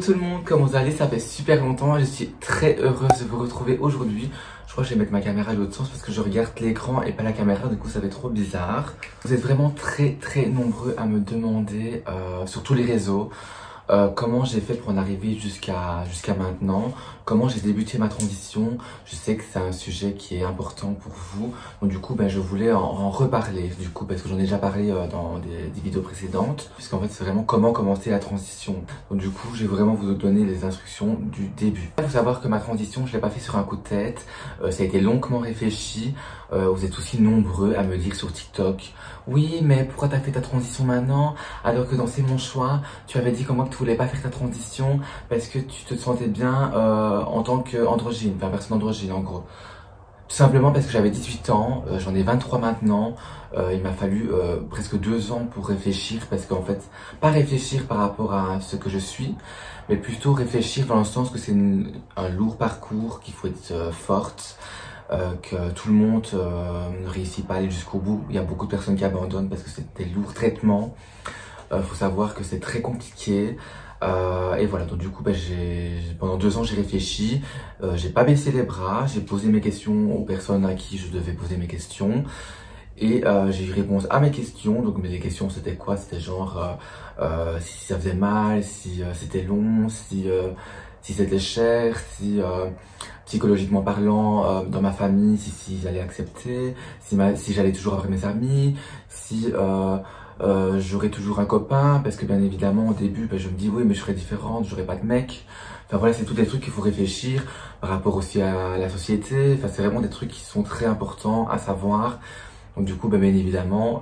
tout le monde, comment vous allez? Ça fait super longtemps, je suis très heureuse de vous retrouver aujourd'hui. Je crois que je vais mettre ma caméra à l'autre sens parce que je regarde l'écran et pas la caméra, du coup ça fait trop bizarre. Vous êtes vraiment très nombreux à me demander sur tous les réseaux comment j'ai fait pour en arriver jusqu'à maintenant, comment j'ai débuté ma transition. Je sais que c'est un sujet qui est important pour vous, donc du coup je voulais en reparler du coup parce que j'en ai déjà parlé dans des vidéos précédentes, puisqu'en fait c'est vraiment comment commencer la transition. Donc du coup je vais vraiment vous donner les instructions du début. Il faut savoir que ma transition je l'ai pas fait sur un coup de tête, ça a été longuement réfléchi. Vous êtes aussi nombreux à me dire sur TikTok: oui mais pourquoi t'as fait ta transition maintenant alors que dans C'est mon choix tu avais dit comment que tu voulais pas faire ta transition parce que tu te sentais bien en tant qu'androgyne, enfin personne androgyne en gros. Tout simplement parce que j'avais 18 ans, j'en ai 23 maintenant. Il m'a fallu presque 2 ans pour réfléchir, parce qu'en fait, pas réfléchir par rapport à ce que je suis, mais plutôt réfléchir dans le sens que c'est un lourd parcours, qu'il faut être forte, que tout le monde ne réussit pas à aller jusqu'au bout. Il y a beaucoup de personnes qui abandonnent parce que c'est des lourds traitements. Faut savoir que c'est très compliqué. Et voilà, donc du coup pendant 2 ans j'ai réfléchi, j'ai pas baissé les bras, j'ai posé mes questions aux personnes à qui je devais poser mes questions et j'ai eu réponse à mes questions. Donc les questions c'était quoi? C'était genre si ça faisait mal, si c'était long, si c'était cher, si psychologiquement parlant dans ma famille, si j'allais accepter, si j'allais toujours avoir mes amis, si j'aurais toujours un copain, parce que bien évidemment au début je me dis oui mais je serais différente, j'aurais pas de mec. Enfin voilà, c'est tous des trucs qu'il faut réfléchir par rapport aussi à la société. Enfin c'est vraiment des trucs qui sont très importants à savoir. Donc du coup bien évidemment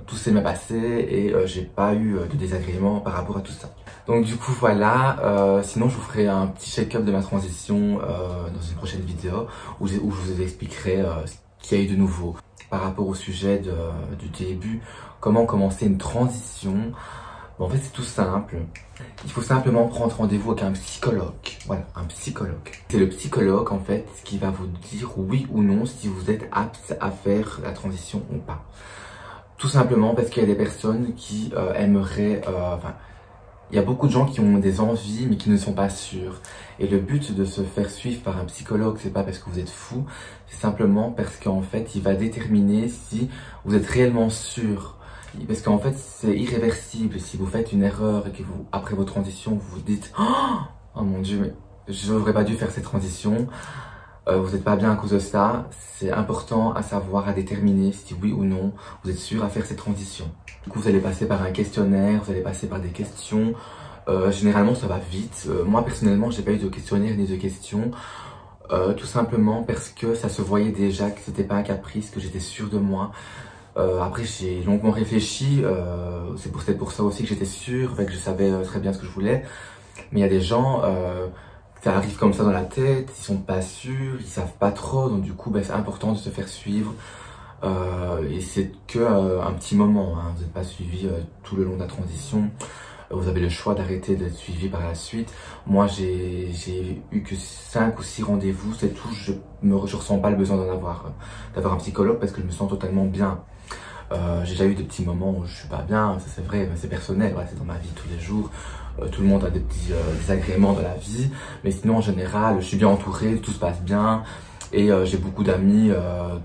tout s'est bien passé et j'ai pas eu de désagréments par rapport à tout ça. Donc du coup voilà, sinon je vous ferai un petit check-up de ma transition dans une prochaine vidéo où je vous expliquerai ce qu'il y a eu de nouveau par rapport au sujet du début. Comment commencer une transition? Bon, en fait c'est tout simple, il faut simplement prendre rendez-vous avec un psychologue. Voilà, un psychologue. C'est le psychologue en fait qui va vous dire oui ou non si vous êtes apte à faire la transition ou pas. Tout simplement parce qu'il y a des personnes qui aimeraient, il y a beaucoup de gens qui ont des envies mais qui ne sont pas sûrs. Et le but de se faire suivre par un psychologue, c'est pas parce que vous êtes fou, c'est simplement parce qu'en fait il va déterminer si vous êtes réellement sûr. Parce qu'en fait c'est irréversible. Si vous faites une erreur et que vous, après votre transition, vous vous dites oh mon dieu mais je n'aurais pas dû faire cette transition, vous n'êtes pas bien à cause de ça, c'est important à savoir, à déterminer si oui ou non vous êtes sûr à faire cette transition. Du coup vous allez passer par un questionnaire, vous allez passer par des questions, généralement ça va vite. Moi personnellement j'ai pas eu de questionnaire ni de questions, tout simplement parce que ça se voyait déjà que c'était pas un caprice, que j'étais sûre de moi. Après j'ai longuement réfléchi, c'est pour ça aussi que j'étais sûre, que je savais très bien ce que je voulais. Mais il y a des gens, ça arrive comme ça dans la tête, ils sont pas sûrs, ils savent pas trop, donc du coup c'est important de se faire suivre. Et c'est que un petit moment, hein. Vous n'êtes pas suivi tout le long de la transition. Vous avez le choix d'arrêter d'être suivi par la suite. Moi j'ai eu que 5 ou 6 rendez-vous, c'est tout. Je ressens pas le besoin d'avoir un psychologue parce que je me sens totalement bien. J'ai déjà eu des petits moments où je suis pas bien, ça c'est vrai, mais c'est personnel, voilà, c'est dans ma vie tous les jours. Tout le monde a des petits désagréments dans la vie, mais sinon en général je suis bien entouré, tout se passe bien. Et j'ai beaucoup d'amis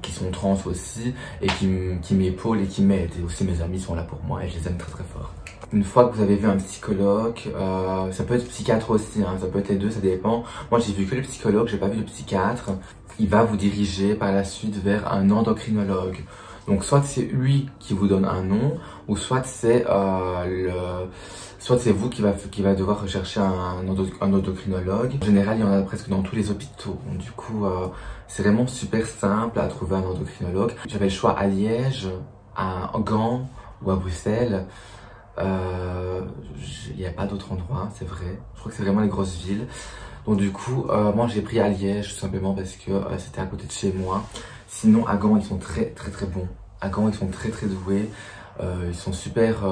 qui sont trans aussi et qui m'épaulent et qui m'aident. Et aussi mes amis sont là pour moi et je les aime très fort. Une fois que vous avez vu un psychologue, ça peut être psychiatre aussi, hein, ça peut être les deux, ça dépend. Moi j'ai vu que le psychologue, j'ai pas vu le psychiatre. Il va vous diriger par la suite vers un endocrinologue. Donc soit c'est lui qui vous donne un nom, ou soit c'est vous qui va devoir rechercher un endocrinologue. En général, il y en a presque dans tous les hôpitaux. Donc, du coup, c'est vraiment super simple à trouver un endocrinologue. J'avais le choix à Liège, à Gand ou à Bruxelles. Il n'y a pas d'autre endroit, c'est vrai. Je crois que c'est vraiment les grosses villes. Donc du coup, moi j'ai pris à Liège tout simplement parce que c'était à côté de chez moi. Sinon à Gand ils sont très bons. À Gand ils sont très doués. Ils sont super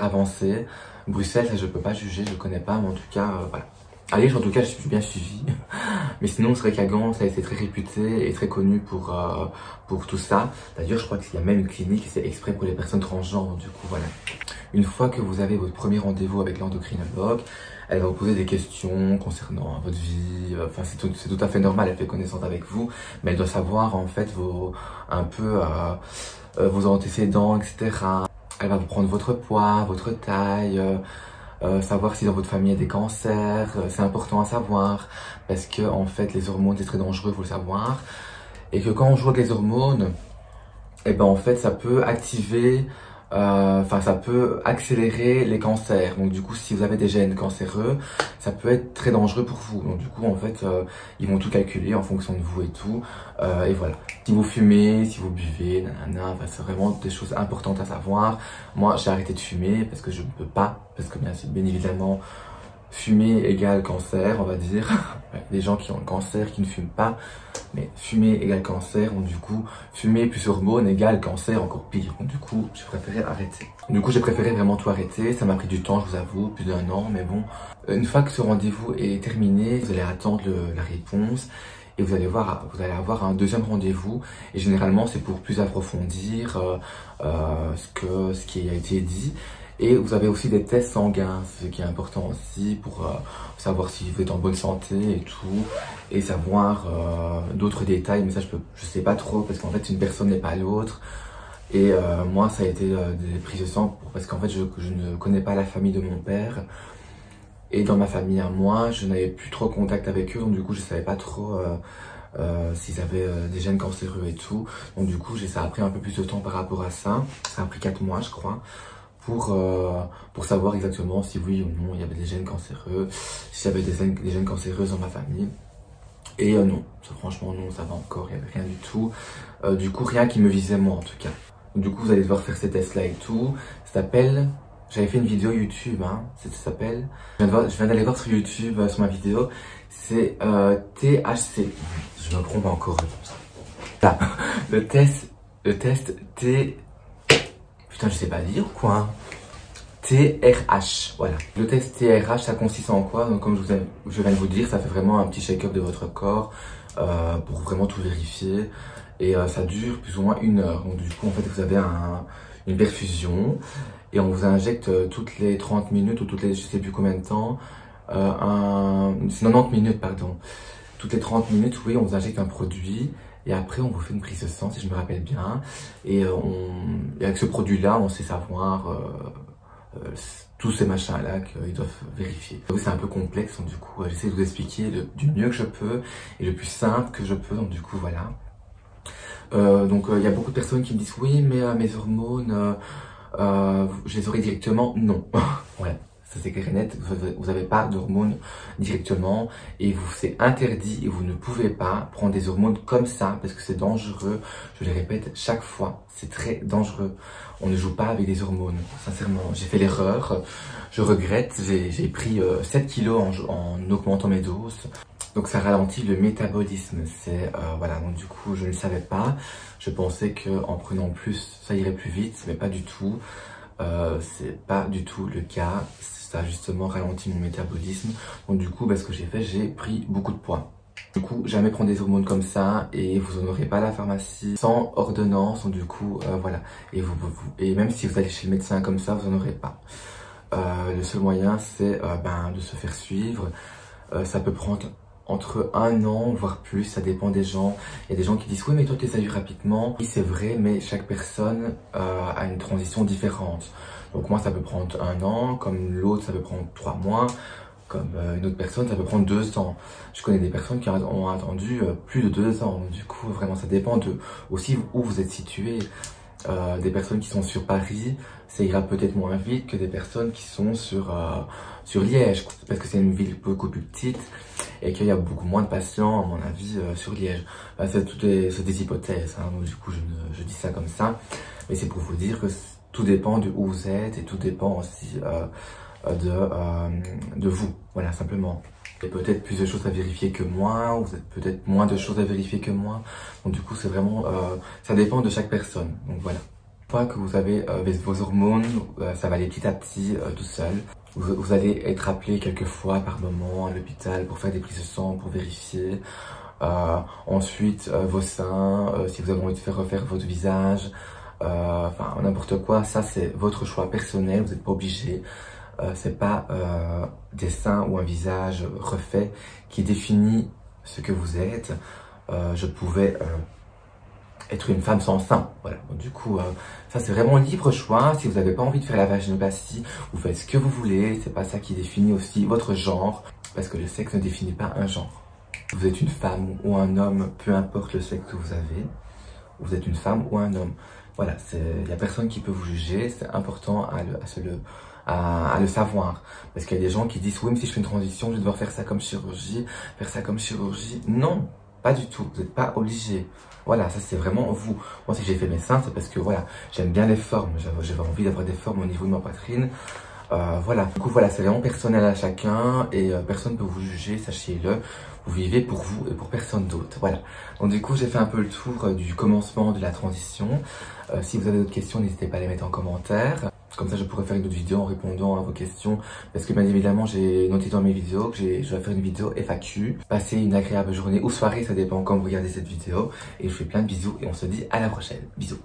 avancés. Bruxelles ça je peux pas juger, je connais pas, mais en tout cas voilà. À Liège en tout cas je suis bien suivi. Mais sinon c'est vrai qu'à Gand ça a été très réputé et très connu pour tout ça. D'ailleurs je crois qu'il y a même une clinique, c'est exprès pour les personnes transgenres. Du coup voilà. Une fois que vous avez votre premier rendez-vous avec l'endocrinologue, Elle va vous poser des questions concernant votre vie. Enfin, c'est tout à fait normal. Elle fait connaissance avec vous, mais elle doit savoir en fait un peu vos antécédents, etc. Elle va vous prendre votre poids, votre taille. Savoir si dans votre famille il y a des cancers, c'est important à savoir parce que en fait les hormones c'est très dangereux, faut le savoir, et que quand on joue avec les hormones, et ben en fait ça peut activer, ça peut accélérer les cancers. Donc du coup si vous avez des gènes cancéreux, ça peut être très dangereux pour vous. Donc du coup en fait ils vont tout calculer en fonction de vous et tout, et voilà. Si vous fumez, si vous buvez, nanana, c'est vraiment des choses importantes à savoir. Moi j'ai arrêté de fumer parce que je ne peux pas, parce que bien évidemment fumer égale cancer, on va dire. Des gens qui ont le cancer qui ne fument pas, mais fumer égale cancer, donc du coup fumer plus hormones égale cancer, encore pire. Donc du coup j'ai préféré arrêter. Du coup j'ai préféré vraiment tout arrêter. Ça m'a pris du temps, je vous avoue, plus d'1 an, mais bon. Une fois que ce rendez-vous est terminé, vous allez attendre la réponse et vous allez avoir un deuxième rendez-vous, et généralement c'est pour plus approfondir ce qui a été dit. Et vous avez aussi des tests sanguins, ce qui est important aussi pour savoir si vous êtes en bonne santé et tout, et savoir d'autres détails, mais ça je sais pas trop parce qu'en fait une personne n'est pas l'autre. Et moi ça a été des prises de sang parce qu'en fait je ne connais pas la famille de mon père, et dans ma famille à moi je n'avais plus trop contact avec eux, donc du coup je savais pas trop s'ils avaient des gènes cancéreux et tout. Donc du coup ça a pris un peu plus de temps par rapport à ça, ça a pris 4 mois je crois. Pour savoir exactement si oui ou non il y avait des gènes cancéreux, s'il y avait des gènes cancéreuses dans ma famille. Et non, franchement non, ça va encore, il n'y avait rien du tout. Du coup rien qui me visait moi en tout cas. Du coup vous allez devoir faire ces tests là et tout. Ça s'appelle, j'avais fait une vidéo YouTube, hein, ça s'appelle, je viens d'aller voir sur YouTube, sur ma vidéo, c'est THC. Je me trompe encore. Là, le test T... Putain, je sais pas dire quoi. TRH, voilà. Le test TRH, ça consiste en quoi? Donc, comme je viens de vous dire, ça fait vraiment un petit check-up de votre corps pour vraiment tout vérifier. Et ça dure plus ou moins 1 heure. Donc, du coup, en fait, vous avez une perfusion et on vous injecte toutes les 30 minutes ou toutes les, je sais plus combien de temps, c'est 90 minutes, pardon. Toutes les 30 minutes, oui, on vous injecte un produit. Et après, on vous fait une prise de sang, si je me rappelle bien. Et avec ce produit-là, on sait savoir tous ces machins-là qu'ils doivent vérifier. C'est un peu complexe, donc du coup, j'essaie de vous expliquer du mieux que je peux et le plus simple que je peux. Donc du coup, voilà. Il y a beaucoup de personnes qui me disent « Oui, mais mes hormones, je les aurai directement ?» Non. Voilà. Ça c'est clair et net, vous n'avez pas d'hormones directement et c'est interdit et vous ne pouvez pas prendre des hormones comme ça parce que c'est dangereux. Je le répète chaque fois, c'est très dangereux. On ne joue pas avec des hormones, sincèrement. J'ai fait l'erreur, je regrette, j'ai pris 7 kilos en augmentant mes doses. Donc ça ralentit le métabolisme, voilà, donc du coup je ne le savais pas. Je pensais qu'en prenant plus, ça irait plus vite, mais pas du tout. C'est pas du tout le cas. Ça a justement ralenti mon métabolisme. Donc du coup, ce que j'ai fait, j'ai pris beaucoup de poids. Du coup, jamais prendre des hormones comme ça et vous n'en aurez pas à la pharmacie sans ordonnance. Donc du coup, voilà. Et même si vous allez chez le médecin comme ça, vous n'en aurez pas. Le seul moyen, c'est de se faire suivre. Ça peut prendre entre 1 an, voire plus, ça dépend des gens. Il y a des gens qui disent « Oui, mais toi, tu as eu rapidement. » Oui, c'est vrai, mais chaque personne a une transition différente. Donc moi, ça peut prendre 1 an, comme l'autre, ça peut prendre 3 mois, comme une autre personne, ça peut prendre 2 ans. Je connais des personnes qui ont attendu plus de 2 ans. Donc, du coup, vraiment, ça dépend aussi où vous êtes situé. Des personnes qui sont sur Paris, ça ira peut-être moins vite que des personnes qui sont sur Liège, parce que c'est une ville beaucoup plus petite et qu'il y a beaucoup moins de patients, à mon avis, sur Liège. C'est des hypothèses, hein, donc du coup je dis ça comme ça, mais c'est pour vous dire que tout dépend de où vous êtes et tout dépend aussi de vous, voilà, simplement. Il y a peut-être plus de choses à vérifier que moi, ou vous avez peut-être moins de choses à vérifier que moi. Donc du coup, c'est vraiment, ça dépend de chaque personne. Donc voilà. Une fois que vous avez vos hormones, ça va aller petit à petit tout seul. Vous allez être appelé quelques fois par moment à l'hôpital pour faire des prises de sang, pour vérifier. Ensuite, vos seins, si vous avez envie de faire refaire votre visage, n'importe quoi. Ça, c'est votre choix personnel, vous n'êtes pas obligé. c'est pas des seins ou un visage refait qui définit ce que vous êtes. Je pouvais être une femme sans sein, voilà. Donc, du coup, ça c'est vraiment libre choix. Si vous n'avez pas envie de faire la vaginoplastie, vous faites ce que vous voulez. C'est pas ça qui définit aussi votre genre, parce que le sexe ne définit pas un genre. Vous êtes une femme ou un homme, peu importe le sexe que vous avez, vous êtes une femme ou un homme. Voilà, il n'y a personne qui peut vous juger, c'est important à le savoir. Parce qu'il y a des gens qui disent, oui, mais si je fais une transition, je vais devoir faire ça comme chirurgie, faire ça comme chirurgie. Non, pas du tout, vous n'êtes pas obligé. Voilà, ça c'est vraiment vous. Moi, si j'ai fait mes seins, c'est parce que voilà, j'aime bien les formes, j'avais envie d'avoir des formes au niveau de ma poitrine. Voilà, du coup voilà, c'est vraiment personnel à chacun et personne ne peut vous juger, sachez-le. Vous vivez pour vous et pour personne d'autre. Voilà. Donc du coup, j'ai fait un peu le tour du commencement de la transition. Si vous avez d'autres questions, n'hésitez pas à les mettre en commentaire. Comme ça, je pourrais faire une autre vidéo en répondant à vos questions. Parce que bien évidemment, j'ai noté dans mes vidéos que je vais faire une vidéo FAQ. Passez une agréable journée ou soirée, ça dépend quand vous regardez cette vidéo. Et je vous fais plein de bisous et on se dit à la prochaine. Bisous.